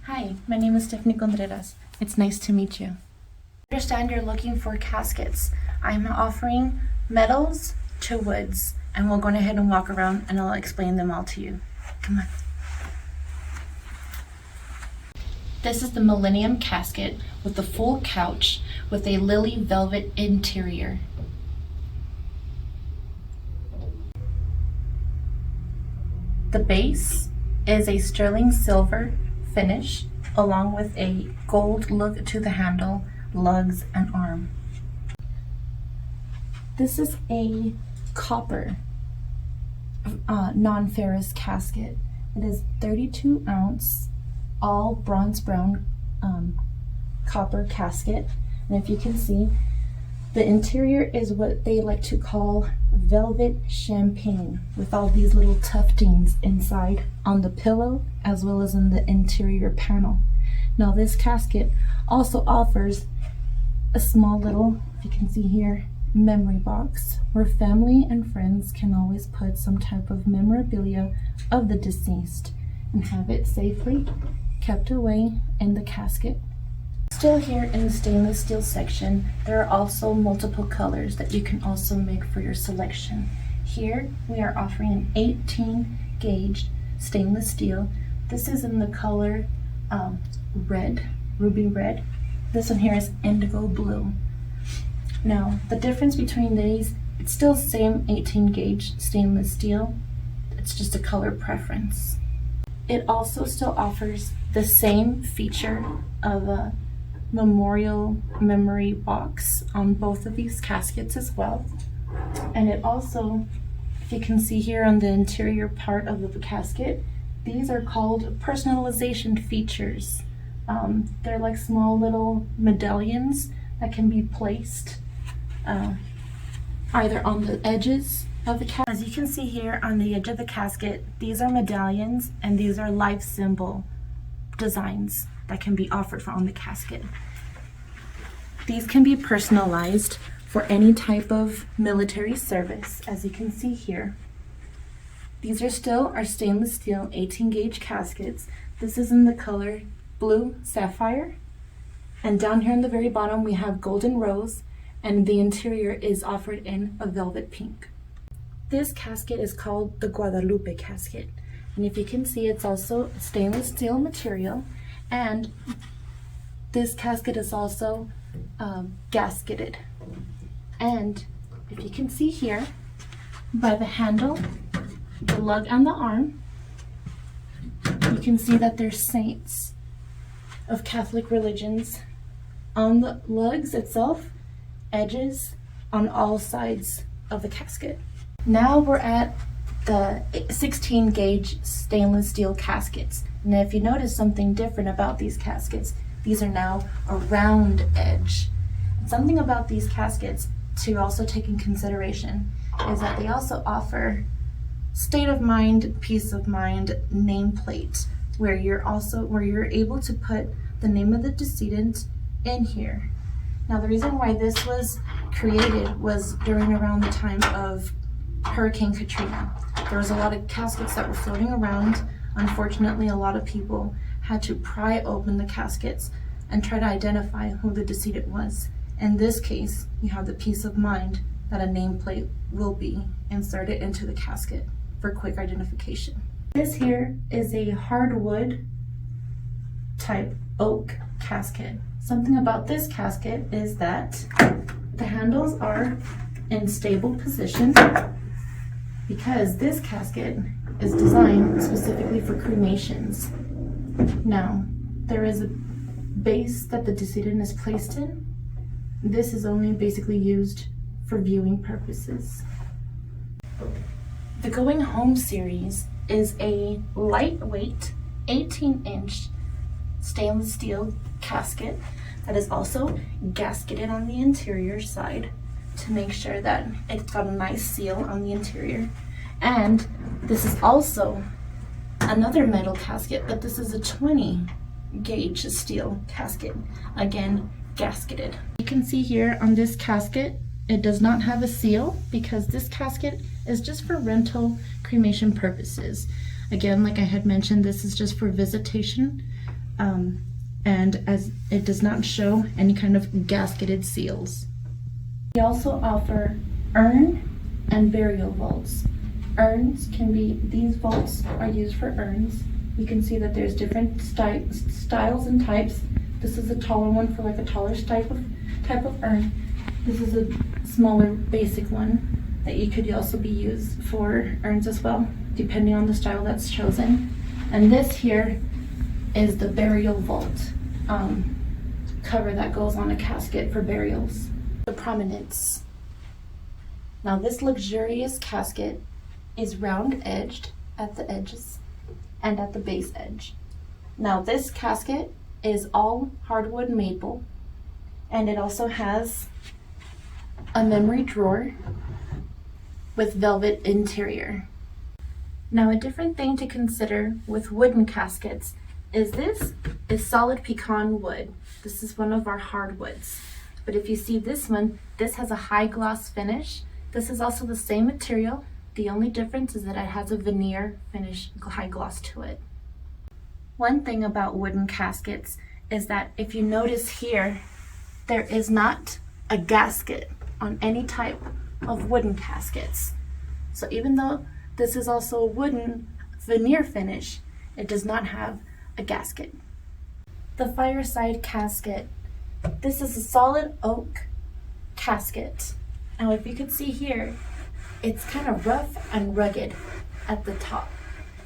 Hi, my name is Stephanie Contreras. It's nice to meet you. I understand you're looking for caskets. I'm offering metals to woods, and we'll go ahead and walk around and I'll explain them all to you. Come on. This is the Millennium casket with a full couch with a lily velvet interior. The base is a sterling silver finish along with a gold look to the handle, lugs, and arm. This is a copper non-ferrous casket. It is 32 ounce, all bronze brown copper casket. And if you can see, the interior is what they like to call velvet champagne, with all these little tuftings inside on the pillow as well as in the interior panel. Now this casket also offers a small little, if you can see here, memory box where family and friends can always put some type of memorabilia of the deceased and have it safely kept away in the casket. Still here in the stainless steel section, there are also multiple colors that you can also make for your selection. Here we are offering an 18 gauge stainless steel. This is in the color red, ruby red. This one here is indigo blue. Now the difference between these, it's still the same 18 gauge stainless steel. It's just a color preference. It also still offers the same feature of a memorial memory box on both of these caskets as well. And it also, if you can see here on the interior part of the casket, these are called personalization features. They're like small little medallions that can be placed either on the edges of the casket. As you can see here on the edge of the casket, these are medallions and these are life symbol designs that can be offered on the casket. These can be personalized for any type of military service, as you can see here. These are still our stainless steel 18 gauge caskets. This is in the color blue sapphire, and down here on the very bottom we have golden rose, and the interior is offered in a velvet pink. This casket is called the Guadalupe casket, and if you can see, it's also stainless steel material, and this casket is also gasketed. And if you can see here, by the handle, the lug, and the arm, you can see that there's saints of Catholic religions on the lugs itself, edges on all sides of the casket. Now we're at the 16 gauge stainless steel caskets. Now if you notice something different about these caskets, these are now a round edge. Something about these caskets to also take in consideration is that they also offer state of mind, peace of mind nameplate, where you're able to put the name of the decedent in here. Now the reason why this was created was during around the time of Hurricane Katrina. There was a lot of caskets that were floating around. Unfortunately, a lot of people had to pry open the caskets and try to identify who the decedent was. In this case, you have the peace of mind that a nameplate will be inserted into the casket for quick identification. This here is a hardwood type oak casket. Something about this casket is that the handles are in stable position because this casket is designed specifically for cremations. Now, there is a base that the decedent is placed in. This is only basically used for viewing purposes. The Going Home series is a lightweight 18-inch stainless steel casket that is also gasketed on the interior side to make sure that it's got a nice seal on the interior. And this is also another metal casket, but this is a 20 gauge steel casket, again gasketed. You can see here on this casket, it does not have a seal because this casket is just for rental cremation purposes. Again, like I had mentioned, this is just for visitation and as it does not show any kind of gasketed seals. We also offer urn and burial vaults. Urns can be, these vaults are used for urns. You can see that there's different styles and types. This is a taller one for like a taller type of urn. This is a smaller basic one that you could also be used for urns as well, depending on the style that's chosen. And this here is the burial vault cover that goes on a casket for burials. The prominence. Now this luxurious casket is round edged at the edges and at the base edge. Now this casket is all hardwood maple, and it also has a memory drawer with velvet interior. Now a different thing to consider with wooden caskets is this is solid pecan wood. This is one of our hardwoods. But if you see this one, this has a high gloss finish. This is also the same material. The only difference is that it has a veneer finish high gloss to it. One thing about wooden caskets is that if you notice here, there is not a gasket on any type of wooden caskets. So even though this is also a wooden veneer finish, it does not have a gasket. The fireside casket. This is a solid oak casket. Now if you can see here, it's kind of rough and rugged at the top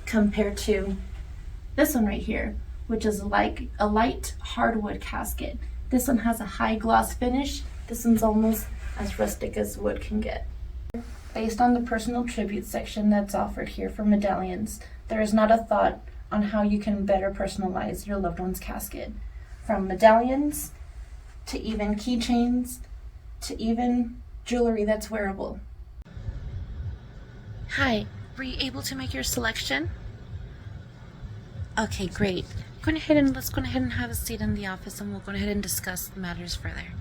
compared to this one right here, which is like a light hardwood casket. This one has a high gloss finish. This one's almost as rustic as wood can get. Based on the personal tribute section that's offered here for medallions, there is not a thought on how you can better personalize your loved one's casket. From medallions, to even keychains, to even jewelry that's wearable. Hi, were you able to make your selection? Okay, great. Let's go ahead and have a seat in the office, and we'll go ahead and discuss matters further.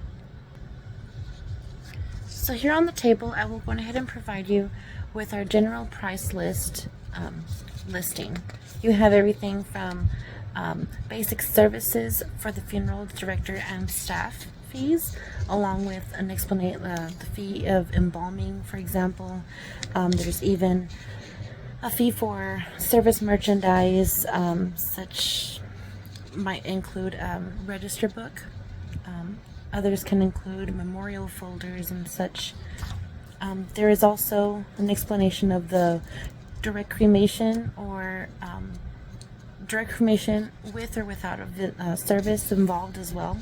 So here on the table, I will go ahead and provide you with our general price list listing. You have everything from basic services for the funeral director and staff fees, along with an explanation the fee of embalming, for example. There's even a fee for service merchandise, such might include register book. Others can include memorial folders and such. There is also an explanation of the direct cremation or direct cremation with or without a service involved as well.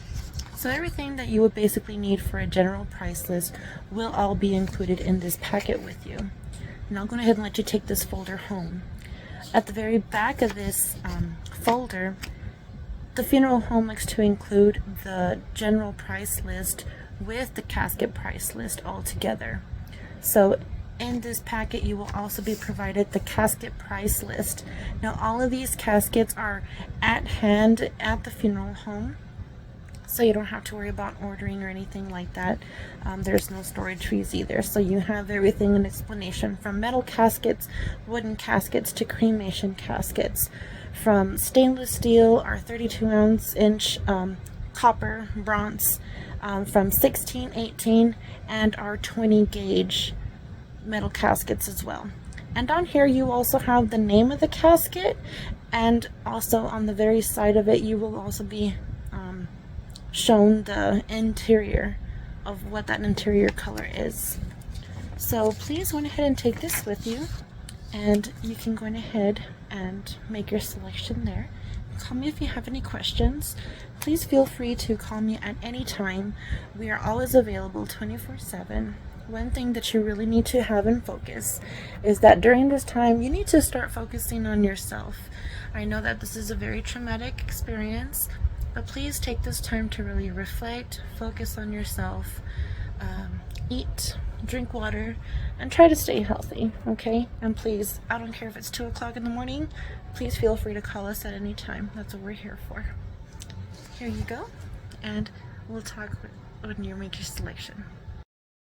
So everything that you would basically need for a general price list will all be included in this packet with you. And I'll go ahead and let you take this folder home. At the very back of this folder, the funeral home likes to include the general price list with the casket price list all together. So in this packet, you will also be provided the casket price list. Now, all of these caskets are at hand at the funeral home, so you don't have to worry about ordering or anything like that. There's no storage fees either, so you have everything in explanation, from metal caskets, wooden caskets, to cremation caskets, from stainless steel, our 32-ounce copper, bronze, from 16, 18, and our 20 gauge metal caskets as well. And on here you also have the name of the casket, and also on the very side of it you will also be shown the interior of what that interior color is. So please go ahead and take this with you, and you can go ahead and make your selection there. Call me if you have any questions. Please feel free to call me at any time. We are always available 24/7. One thing that you really need to have in focus is that during this time you need to start focusing on yourself. I know that this is a very traumatic experience, but please take this time to really reflect, focus on yourself, eat, drink water, and try to stay healthy, okay? And please, I don't care if it's 2 o'clock in the morning, please feel free to call us at any time. That's what we're here for. Here you go, and we'll talk when you make your selection.